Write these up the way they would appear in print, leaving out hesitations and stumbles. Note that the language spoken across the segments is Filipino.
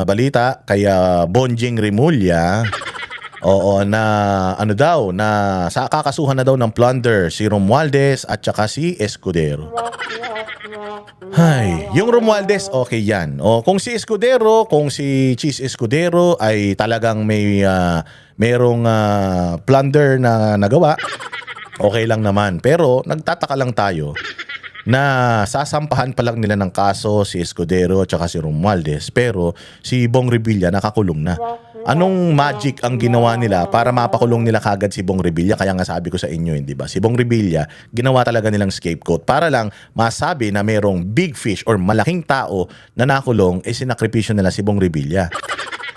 balita kay Bonjing Rimulya. Oo, na ano daw, na kakasuhan na daw ng plunder si Romualdez at saka si Escudero. Hay, yung Romualdez, okay yan. O, kung si Escudero, kung si Cheese Escudero ay talagang merong plunder na nagawa, okay lang naman. Pero nagtataka lang tayo na sasampahan pa lang nila ng kaso si Escudero at saka si Romualdez, pero si Bong Revilla nakakulong na. Anong magic ang ginawa nila para mapakulong nila kagad si Bong Revilla? Kaya nga sabi ko sa inyo, hindi ba? Si Bong Revilla, ginawa talaga nilang scapegoat para lang masabi na merong big fish or malaking tao na nakulong, sinakripisyo nila si Bong Revilla.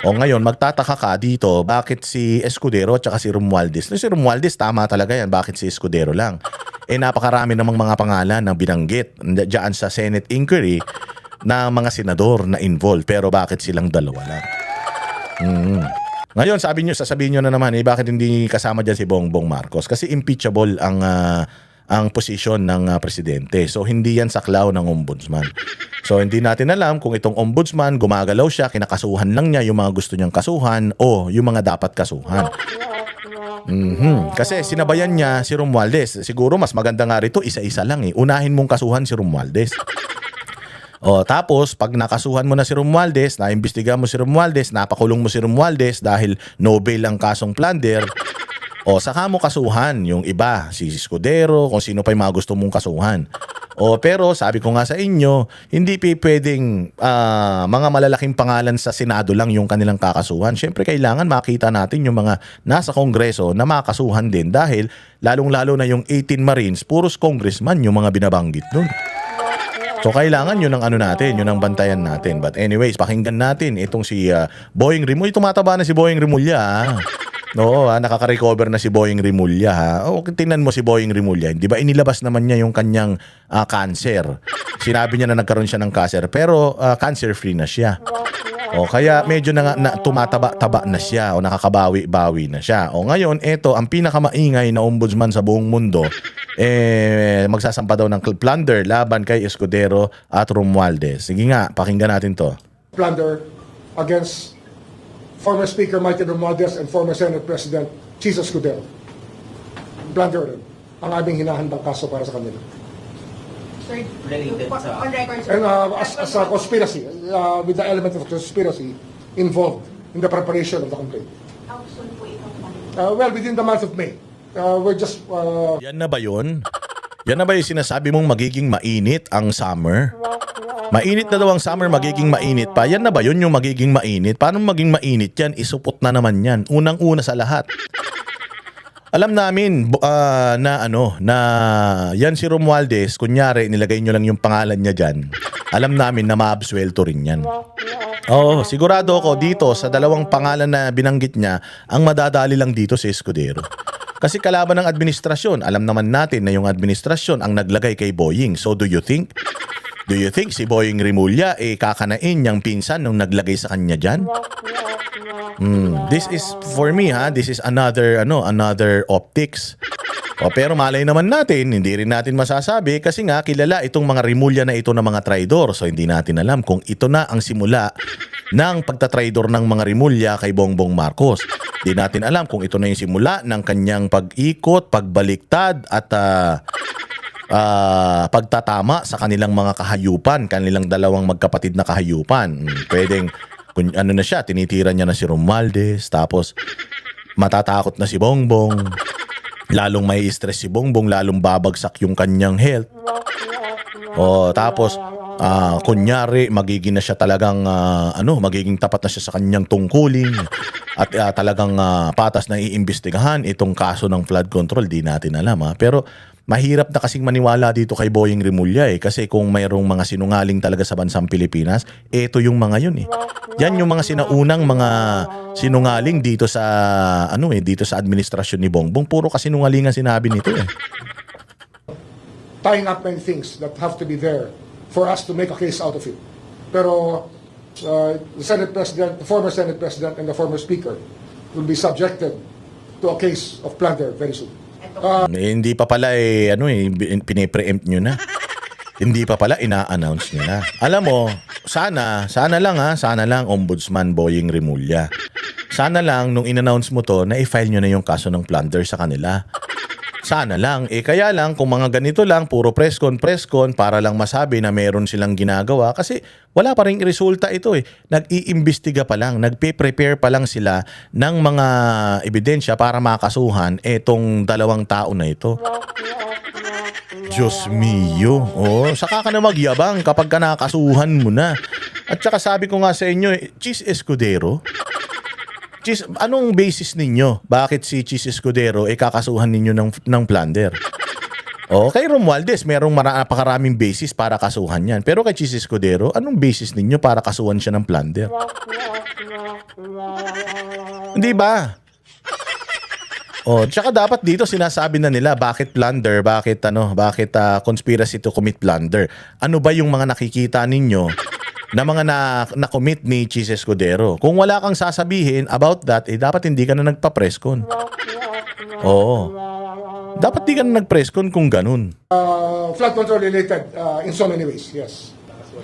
O ngayon, magtataka ka dito, bakit si Escudero at saka si Romualdez? Si Romualdez, tama talaga yan. Bakit si Escudero lang? Napakarami namang mga pangalan na binanggit diyan sa Senate inquiry na mga senador na involved. Pero bakit silang dalawa lang? Ngayon, sasabihin nyo na naman, bakit hindi kasama dyan si Bongbong Marcos? Kasi impeachable ang posisyon ng presidente. So, hindi yan saklaw ng ombudsman. So, hindi natin alam kung itong ombudsman, gumagalaw siya, kinakasuhan lang niya yung mga gusto niyang kasuhan o yung mga dapat kasuhan. Kasi sinabayan niya si Romualdez. Siguro mas maganda nga rito, isa-isa lang . Unahin mong kasuhan si Romualdez. O, tapos, pag nakasuhan mo na si Romualdez, naimbestigahan mo si Romualdez, napakulong mo si Romualdez dahil no bail ang kasong plunder, o, saka mo kasuhan yung iba, si Escudero, kung sino pa yung mga gusto mong kasuhan. O, pero sabi ko nga sa inyo, hindi pwedeng mga malalaking pangalan sa Senado lang yung kanilang kakasuhan. Siyempre, kailangan makita natin yung mga nasa Kongreso na makasuhan din dahil lalong-lalo na yung 18 Marines, puros congressman yung mga binabanggit nun. So, kailangan yun ang ano natin, yun ang bantayan natin. But anyways, pakinggan natin itong si Boying Rimulya. Tumataba na si Boying Rimulya. Oo, nakaka-recover na si Boying Rimulya. O, tingnan mo si Boying Rimulya. Di ba inilabas naman niya yung kanyang cancer. Sinabi niya na nagkaroon siya ng cancer, pero cancer-free na siya. O, kaya medyo na tumataba-taba na siya o nakakabawi-bawi na siya. O, ngayon, ito, ang pinakamaingay na ombudsman sa buong mundo, magsasampa daw ng plunder laban kay Escudero at Romualdez. Sige nga, pakinggan natin to. Plunder against former Speaker Martin Romualdez and former Senate President Cheese Escudero. Plunder rin ang aming hinahandang kaso para sa kanila. Sir, on record, sir. And as a conspiracy, with the element of conspiracy involved in the preparation of the complaint. How soon po itong Well, within the month of May. We're just... Yan na ba yun? Yan na ba yung sinasabi mong magiging mainit ang summer? Mainit na daw ang summer, magiging mainit pa. Yan na ba yun yung magiging mainit? Paano maging mainit yan? Isupot na naman yan. Unang-una sa lahat. Alam namin na yan si Romualdez, kunyari nilagay nyo lang yung pangalan niya dyan. Alam namin na maabsuelto rin yan. Oo, sigurado ako dito sa dalawang pangalan na binanggit niya, ang madadali lang dito si Escudero. Kasi kalaban ng administrasyon, alam naman natin na yung administrasyon ang naglagay kay Boying. So do you think si Boying Rimulya kakanain niyang pinsan nung naglagay sa kanya dyan? This is for me this is another optics. Pero malay naman natin, hindi rin natin masasabi kasi nga kilala itong mga Rimulya na ito na mga traidor. So hindi natin alam kung ito na ang simula ng pagtatraidor ng mga Rimulya kay Bongbong Marcos. Hindi natin alam kung ito na yung simula ng kanyang pag-ikot, pagbaliktad at pagtatama sa kanilang mga kahayupan, kanilang dalawang magkapatid na kahayupan. Pwedeng na siya, tinitira niya na si Romualdez, tapos matatakot na si Bongbong. Lalong may stress si Bongbong, lalong babagsak yung kanyang health. Tapos kunyari magiging na siya talagang magiging tapat na siya sa kanyang tungkulin at talagang patas na iimbestigahan itong kaso ng flood control. Di natin alam pero mahirap na kasing maniwala dito kay Boying Rimulya kasi kung mayroong mga sinungaling talaga sa bansang Pilipinas, ito yung mga yun Yan yung mga sinaunang mga sinungaling dito sa dito sa administrasyon ni Bongbong. Puro kasinungalingan sinabi nito tying up many things that have to be there for us to make a case out of it. Pero the Senate President, the former Senate President and the former Speaker will be subjected to a case of plunder very soon. Hindi pa pala pine-preempt nyo na. Hindi pa pala ina-announce nyo na. Alam mo, sana lang Ombudsman Boying Rimulya. Sana lang nung in-announce mo to na i-file nyo na yung kaso ng plunder sa kanila. Sana lang. Kaya lang, kung mga ganito lang, puro press con para lang masabi na meron silang ginagawa. Kasi wala pa rin resulta ito eh. Nag-iimbestiga pa lang, nagpe-prepare pa lang sila ng mga ebidensya para makasuhan etong dalawang tao na ito. Diyos mio. Oh, saka ka na magyabang kapag ka nakasuhan mo na. At saka sabi ko nga sa inyo, Chis Escudero, anong basis ninyo? Bakit si Chis Escudero kakasuhan ninyo ng plunder? O, kay Romualdez, merong napakaraming basis para kasuhan yan. Pero kay Chis Escudero, anong basis ninyo para kasuhan siya ng plunder? Hindi ba? O, tsaka dapat dito sinasabi na nila bakit plunder, bakit conspiracy to commit plunder. Ano ba yung mga nakikita ninyo na mga na-commit ni Chis Escudero? Kung wala kang sasabihin about that, dapat hindi ka na nagpa-presscon. Oo. Dapat di ka na nag-presscon kung ganun. Flood control related in so many ways, yes.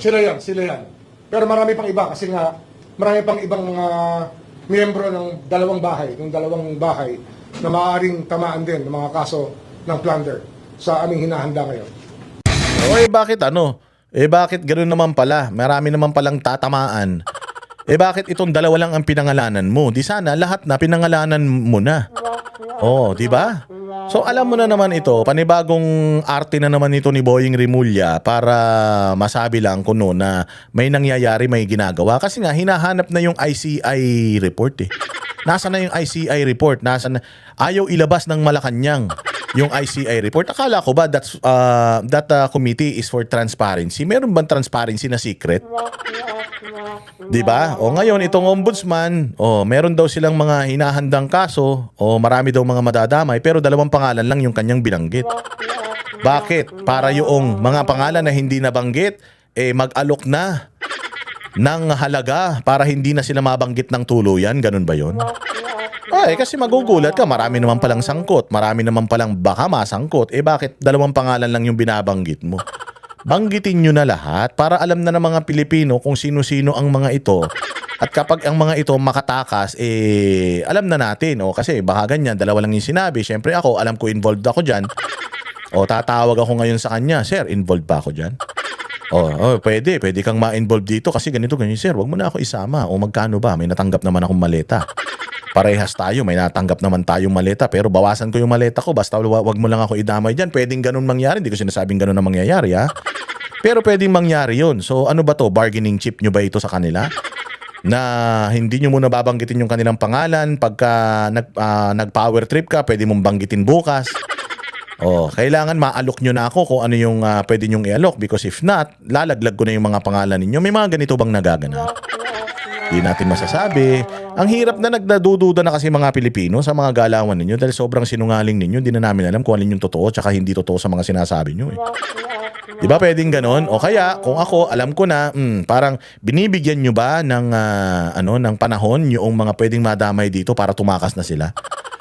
Sila yan. Pero marami pang iba kasi nga marami pang ibang miyembro ng dalawang bahay na maaaring tamaan din ng mga kaso ng plunder sa aming hinahanda ngayon. Bakit gano'n naman pala? Marami naman palang tatamaan. Bakit itong dalawa lang ang pinangalanan mo? Di sana lahat na pinangalanan mo na. Oh, di ba? So alam mo na naman ito, panibagong arte na naman ito ni Boying Rimulya para masabi lang kuno na may nangyayari, may ginagawa. Kasi nga hinahanap na yung ICI report eh. Nasa na yung ICI report? Ayaw ilabas ng Malacanang yung ICI report. Akala ko ba that committee is for transparency? Meron bang transparency na secret? 'Di ba? O ngayon itong ombudsman, meron daw silang mga hinahandang kaso, marami daw mga madadamay, pero dalawang pangalan lang yung kanyang binanggit. Bakit? Para yung mga pangalan na hindi nabanggit mag-alok na ng halaga para hindi na sila mabanggit ng tuluyan, ganun ba 'yon? Kasi magugulat ka, marami naman palang sangkot, marami naman palang baka masangkot. Bakit dalawang pangalan lang yung binabanggit mo? Banggitin nyo na lahat para alam na ng mga Pilipino kung sino-sino ang mga ito. At kapag ang mga ito makatakas, alam na natin. Kasi baka ganyan, dalawa lang yung sinabi. Siyempre ako, alam ko involved ako dyan. Tatawag ako ngayon sa kanya, sir, involved ba ako dyan? Pwede kang ma-involve dito kasi ganito, sir, wag mo na ako isama. Magkano ba? May natanggap naman akong maleta. Parehas tayo, may natanggap naman tayong maleta, pero bawasan ko yung maleta ko, basta wag mo lang ako idamay dyan. Pwedeng ganun mangyari, hindi ko sinasabing ganun na mangyayari ha. Pero pwedeng mangyari yun. So ano ba to, bargaining chip nyo ba ito sa kanila? Na hindi nyo muna babanggitin yung kanilang pangalan, pagka nag-power trip ka, pwede mong banggitin bukas. Kailangan maalok nyo na ako kung ano yung pwede nyong i-alok, because if not, lalaglag ko na yung mga pangalan ninyo. May mga ganito bang nagaganap? Hindi natin masasabi. Ang hirap na nagdadududa na kasi mga Pilipino sa mga galawan ninyo dahil sobrang sinungaling ninyo. Hindi na namin alam kung alin yung totoo tsaka hindi totoo sa mga sinasabi nyo. Di ba pwedeng ganon? O kaya, kung ako, alam ko na, parang binibigyan nyo ba ng panahon yung mga pwedeng madamay dito para tumakas na sila?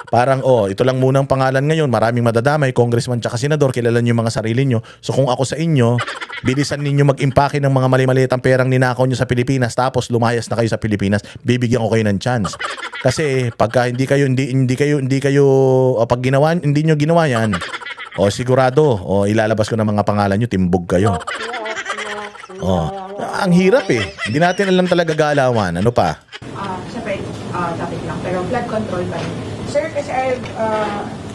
Parang, ito lang munang pangalan ngayon, maraming madadamay, congressman tsaka senador, kilala nyo yung mga sarili nyo. So kung ako sa inyo, bilisan ninyo mag-impake ng mga mali-malitang perang ninakaw nyo sa Pilipinas, tapos lumayas na kayo sa Pilipinas, bibigyan ko kayo ng chance. Kasi pagka hindi nyo ginawa yan, sigurado, ilalabas ko ng mga pangalan nyo, timbog kayo. Ang hirap eh. Hindi natin alam talaga galawan. Ano pa? Siyempre, topic lang, pero flood control pa rin. Sir, kasi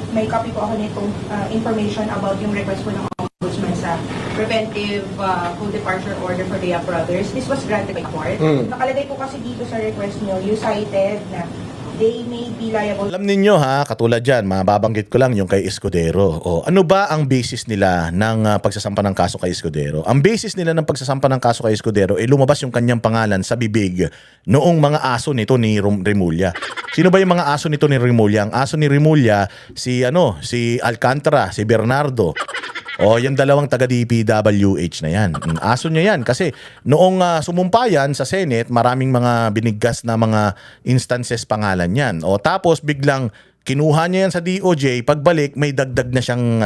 may copy po ako nitong information about yung request po ng Ombudsman sa preventive full departure order for the brothers. This was granted by court. Nakalagay po kasi dito sa request nyo, you cited na they may be liable. Alam ninyo ha, katulad dyan, mababanggit ko lang yung kay Escudero. Ano ba ang basis nila ng pagsasampa ng kaso kay Escudero? Ang basis nila ng pagsasampa ng kaso kay Escudero lumabas yung kanyang pangalan sa bibig noong mga aso nito ni Rimulya. Sino ba yung mga aso nito ni Rimulya? Ang aso ni Rimulya, si Alcantara, si Bernardo. Yung dalawang taga-DPWH na yan. Aso niya yan kasi noong sumumpayan sa Senate, maraming mga biniggas na mga instances pangalan yan. Tapos biglang Kinuha niya yan sa DOJ, pagbalik may dagdag na siyang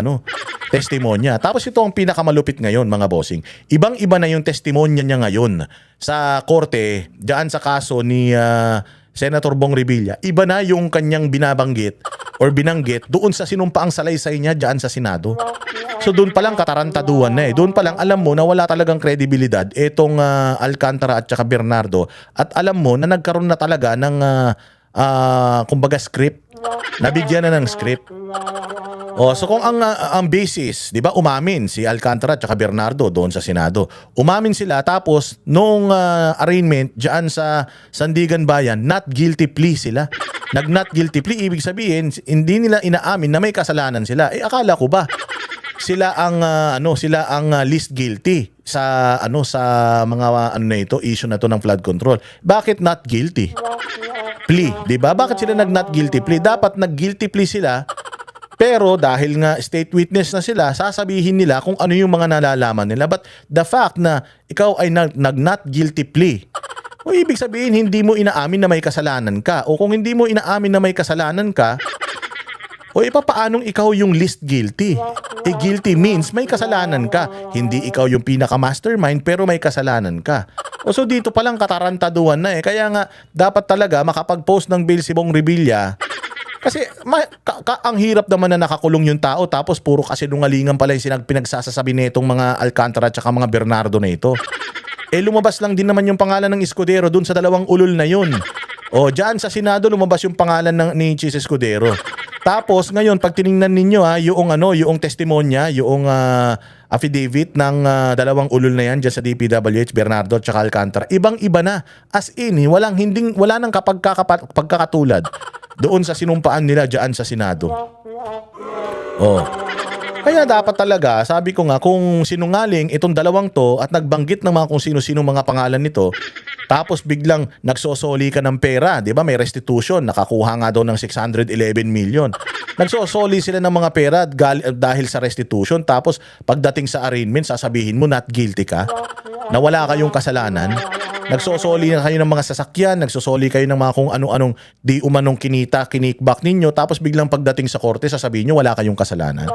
testimonya. Tapos ito ang pinakamalupit ngayon, mga bossing. Ibang-iba na yung testimonya niya ngayon sa korte, diyan sa kaso ni Senator Bong Revilla. Iba na yung kanyang binabanggit or binanggit doon sa sinumpaang salaysay niya diyan sa Senado. So doon pa lang katarantaduhan na eh. Doon pa lang alam mo na wala talagang kredibilidad itong Alcantara at saka Bernardo, at alam mo na nagkaroon na talaga ng kumbaga script. Nabigyan na ng script. So kung ang basis, 'di ba, umamin si Alcantara at saka Bernardo doon sa Senado. Umamin sila, tapos nung arraignment diyan sa Sandigan Bayan, not guilty plea sila. Nag-not guilty plea, ibig sabihin hindi nila inaamin na may kasalanan sila. Akala ko ba sila ang least guilty sa sa mga na ito, issue na to ng flood control. Bakit not guilty plea, 'di ba? Bakit sila nag-not guilty plea? Dapat nag-guilty plea sila. Pero dahil nga state witness na sila, sasabihin nila kung ano yung mga nalalaman nila. But the fact na ikaw ay nag-not guilty plea, o ibig sabihin hindi mo inaamin na may kasalanan ka. O kung hindi mo inaamin na may kasalanan ka, o papaanong ikaw yung least guilty? Guilty means may kasalanan ka. Hindi ikaw yung pinaka-mastermind pero may kasalanan ka. So dito palang katarantaduhan na eh. Kaya nga dapat talaga makapag-post ng bail si Bong Revilla. Kasi ang hirap naman na nakakulong yung tao, tapos puro kasinungalingan pala yung pinagsasasabi nitong mga Alcantara at saka mga Bernardo na ito. Lumabas lang din naman yung pangalan ng Escudero dun sa dalawang ulol na yun. Diyan sa Senado lumabas yung pangalan ni Chis Escudero. Tapos ngayon pag tiningnan ninyo yung testimonya, yung affidavit ng dalawang ulol na yan diyan sa DPWH, Bernardo at saka Alcantara, ibang-iba na. As in, wala nang pagkakatulad doon sa sinumpaan nila diyan sa Senado. Kaya dapat talaga, sabi ko nga, kung sinungaling itong dalawang to at nagbanggit ng mga kung sino-sino mga pangalan nito, tapos biglang nagsosoli ka ng pera, 'di ba? May restitution, nakakuha nga daw ng 611 million. Nagsosoli sila ng mga pera dahil sa restitution, tapos pagdating sa arraignment, sasabihin mo not guilty ka, na wala kayong kasalanan. Nagsosoli na kayo ng mga sasakyan, nagsosoli kayo ng mga kung ano-anong di umanong kinikback ninyo, tapos biglang pagdating sa korte, sasabihin nyo wala kayong kasalanan.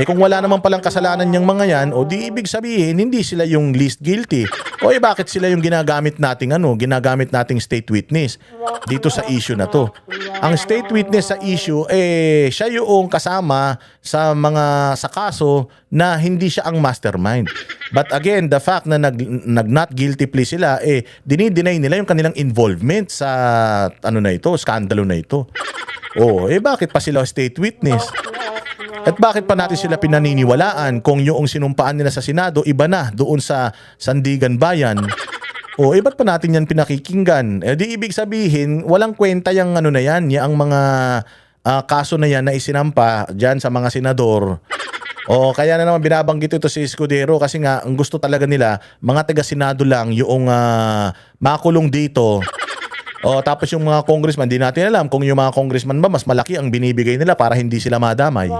Kung wala naman palang kasalanan yung mga yan, di ibig sabihin hindi sila yung least guilty. Bakit sila yung ginagamit nating state witness dito sa issue na to? Ang state witness sa issue, siya yung kasama sa kaso na hindi siya ang mastermind. But again, the fact na nag-not guilty plea sila, dinideny nila yung kanilang involvement sa skandalo na ito. Bakit pa sila state witness? At bakit pa natin sila pinaniniwalaan kung yung sinumpaan nila sa Senado iba na doon sa Sandigan Bayan? Ba't pa natin yan pinakikinggan? Di ibig sabihin, walang kwenta yung yung mga kaso na yan na isinampa dyan sa mga senador. Kaya na naman binabanggit ito si Escudero, kasi nga ang gusto talaga nila, mga taga-senado lang yung makulong dito. Tapos yung mga congressman, di natin alam kung yung mga congressman ba mas malaki ang binibigay nila para hindi sila madamay.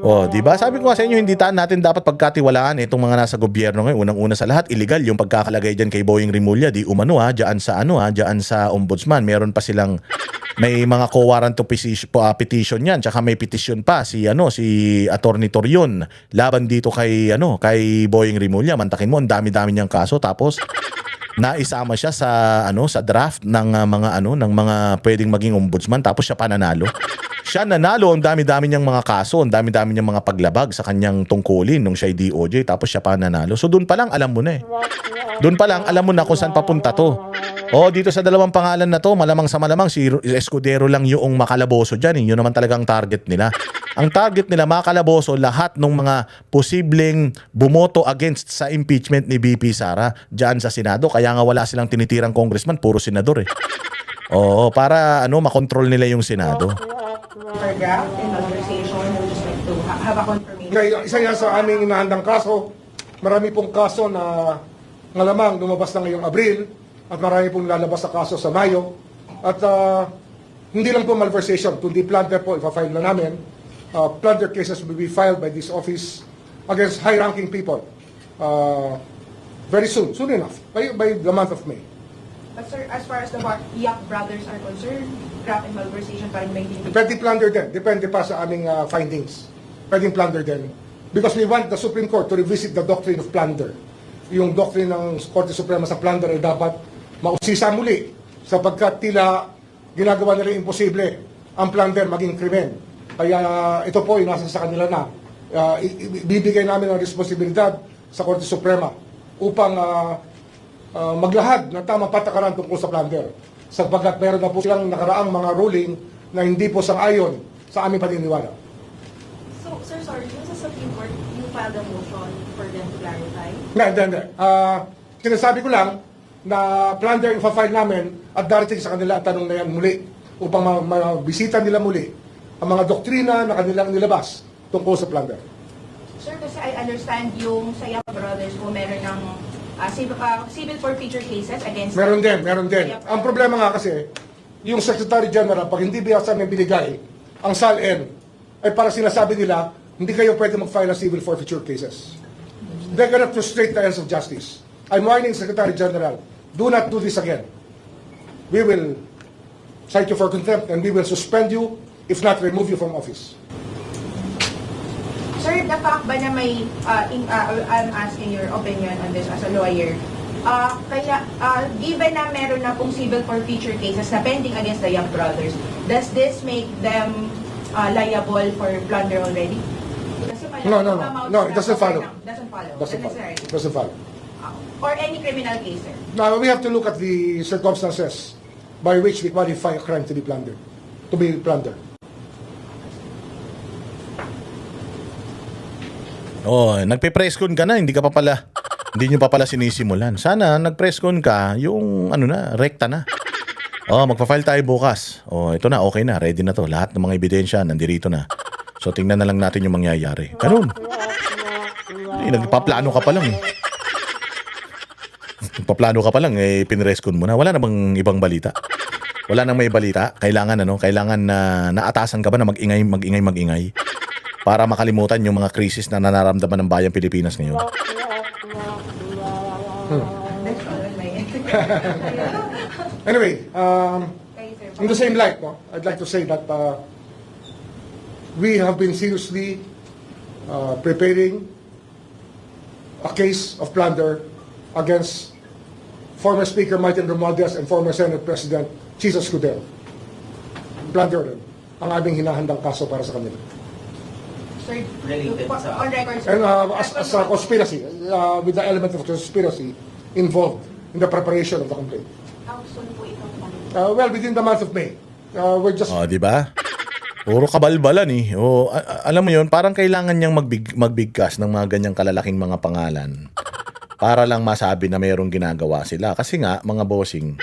Di ba? Sabi ko nga sa inyo, hindi natin dapat pagkatiwalaan itong mga nasa gobyerno ngayon. Unang-una sa lahat, illegal yung pagkakalagay diyan kay Boying Rimulya. Di umano diyan sa ombudsman. Meron pa silang may mga co-warrant petition yan, tsaka may petition pa si Attorney Torion laban dito kay Boying Rimulya. Mantakin mo, ang dami-dami niyang kaso, tapos naisama siya sa draft ng mga pwedeng maging ombudsman, tapos siya pananalo. Siya nanalo, ang dami-dami niyang mga kaso, ang dami-dami niyang mga paglabag sa kanyang tungkulin nung siya DOJ, tapos siya pananalo. So doon pa lang alam mo na Doon pa lang alam mo na kung saan papunta to. Dito sa dalawang pangalan na to, malamang sa malamang si Escudero lang yung makalaboso dyan. Yun naman talagang target nila. Ang target nila, makalaboso lahat ng mga posibleng bumoto against sa impeachment ni BP Sara dyan sa Senado. Kaya nga wala silang tinitirang congressman, puro senador para makontrol nila yung Senado. Paragraph in conversation, I would just like to have a confirmation. Isa yan sa aming inahandang kaso. Marami pong kaso na ngalamang lumabas na ngayong Abril, at marami pong lalabas sa kaso sa Mayo. At hindi lang po malversation, kundi plunder po, ipa-file na namin. Plunder cases will be filed by this office against high-ranking people very soon enough, by the month of May. But sir, as far as the Yap brothers are concerned, graft and malversation pa rin ba hindi? Pwede plunder din. Depende pa sa aming findings. Pwedeng plunder din. Because we want the Supreme Court to revisit the doctrine of plunder. Yung doctrine ng Korte Suprema sa plunder ay dapat mausisa muli sapagkat tila ginagawa nila imposible ang plunder maging krimen. Kaya ito po ay nasa sa kanila na. Bibigay namin ang responsibilidad sa Korte Suprema upang maglahad ng tamang patakaran tungkol sa plunder. Sapagkat meron na po silang nakaraang mga ruling na hindi po sang-ayon sa aming paniniwala. So, sir, sorry, yung sa Supreme Court, you filed a motion for them to clarify? Hindi. Sinasabi ko lang na plunder yung file namin at darating sa kanila ang tanong na yan muli upang mabisita nila muli ang mga doktrina na kanilang nilabas tungkol sa plunder. Sir, kasi I understand yung sa Yap brothers po meron ng civil forfeiture cases against... Meron din. Ang problema nga kasi, yung Secretary General, pag hindi biyasa may binigay, ang SALN, ay para sinasabi nila, hindi kayo pwede mag-file ng civil forfeiture cases. They're gonna frustrate the ends of justice. I'm warning Secretary General, do not do this again. We will cite you for contempt and we will suspend you, if not remove you from office. Sir, the fact ba na may, I'm asking your opinion on this as a lawyer, given na meron na pong civil forfeiture cases na pending against the Yap brothers, does this make them liable for plunder already? Kasi No, it doesn't follow. Doesn't follow. Or any criminal case, sir? Now, we have to look at the circumstances by which we qualify a crime to be plundered. Oh, nagpe-presscon ka na, hindi nyo pa pala sinisimulan. Sana nag-presscon ka, yung rekta na. Oh, magpa-file tayo bukas. Oh, ito na, okay na, ready na to. Lahat ng mga ebidensya nandirito na. So tingnan na lang natin yung mangyayari. Ganun. Nagpaplano ka pa lang eh. Nagpaplano ka pa lang pinreskon mo na. Wala na bang ibang balita? Wala nang may balita. Kailangan na naatasan ka ba na magingay para makalimutan yung mga krisis na nararamdaman ng bayang Pilipinas ngayon. Anyway, in the same light, I'd like to say that we have been seriously preparing a case of plunder against former Speaker Martin Romualdez and former Senate President Chisa Escudero. Plunder rin ang aming hinahandang kaso para sa kanila. Sir, on record, sir. And as a conspiracy, with the element of conspiracy involved in the preparation of the complaint. How soon po ito? Well, within the month of May. We're just... Oh, di ba? Puro kabalbalan eh. Oh, alam mo 'yon, parang kailangan niyang magbigkas ng mga ganyang kalalaking mga pangalan para lang masabi na mayroong ginagawa sila. Kasi nga, mga bossing,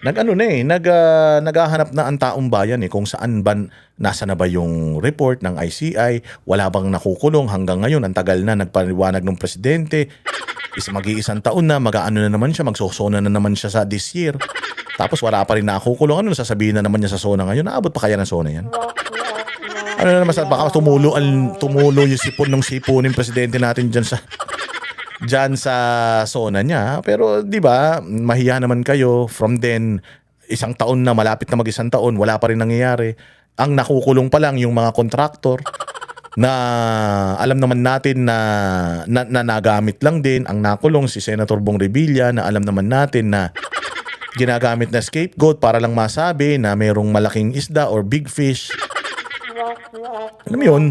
naghahanap na ang taong bayan kung saan ba, nasa na ba yung report ng ICI, wala bang nakukulong hanggang ngayon, ang tagal na nagpaliwanag ng presidente, mag-iisang taon na, mag-aano na naman siya, magsosona na naman siya sa this year. Tapos wala pa rin nakukulong, sasabihin na naman niya sa SONA ngayon, naabot pa kaya ng SONA yan? Ano na naman, baka tumulo yung sipunin presidente natin dyan sa SONA niya. Pero di ba, mahiya naman kayo. From then, isang taon na, malapit na mag-isang taon, wala pa rin nangyayari. Ang nakukulong pa lang yung mga kontraktor na alam naman natin na nagamit lang din. Ang nakulong si Senator Bong Revilla na alam naman natin na ginagamit na scapegoat para lang masabi na mayroong malaking isda or big fish. Alam mo yun,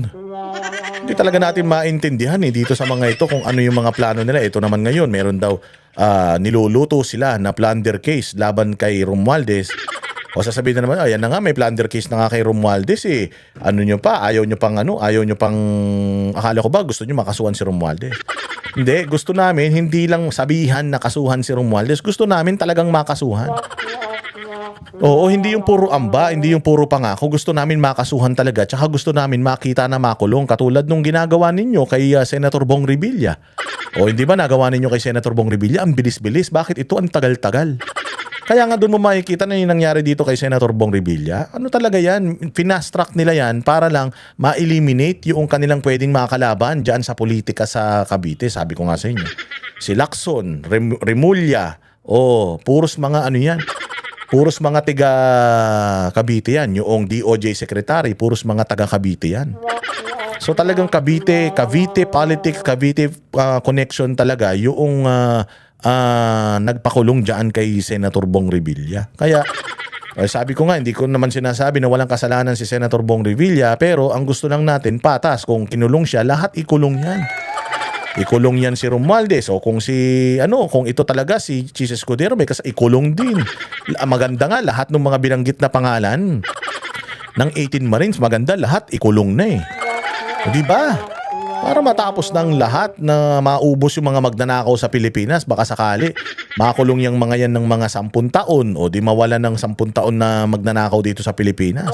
hindi talaga natin maintindihan dito sa mga ito kung ano yung mga plano nila. Ito naman ngayon, meron daw niluluto sila na plunder case laban kay Romualdez. O sasabihin na naman, ayan na nga, may plunder case na nga kay Romualdez eh. Ano nyo pa? Ayaw nyo pang, akala ko ba gusto nyo makasuhan si Romualdez? Hindi, gusto namin, hindi lang sabihan na kasuhan si Romualdez. Gusto namin talagang makasuhan. Oo, hindi yung puro amba, hindi yung puro pangako. Gusto namin makasuhan talaga. Tsaka gusto namin makita na makulong. Katulad nung ginagawa ninyo kay Senator Bong Revilla. O hindi ba nagawa ninyo kay Senator Bong Revilla? Ang bilis-bilis. Bakit ito ang tagal-tagal? Kaya nga doon mo makikita na yung nangyari dito kay Senator Bong Revilla. Ano talaga yan? Finast-track nila yan para lang ma-eliminate yung kanilang pwedeng makakalaban dyan sa politika sa Cavite. Sabi ko nga sa inyo. Si Lacson, Remulla, Puros mga ano yan. Puros mga tiga Cavite yan. Yung DOJ secretary, puros mga taga Cavite yan. So talagang Cavite politics, Cavite connection talaga yung nagpakulong dyan kay Senator Bong Revilla. Kaya sabi ko nga, hindi ko naman sinasabi na walang kasalanan si Senator Bong Revilla, pero ang gusto lang natin, patas. Kung kinulong siya, lahat ikulong yan. Ikulong yan si Romualdez o kung kung ito talaga si Chis Escudero, may ikulong din. Maganda nga lahat ng mga binanggit na pangalan ng 18 Marines, maganda lahat ikulong na eh. Di ba? Para matapos ng lahat na maubos yung mga magnanakaw sa Pilipinas, baka sakali makulong yung mga yan ng mga 10 taon o di mawala ng 10 taon na magnanakaw dito sa Pilipinas.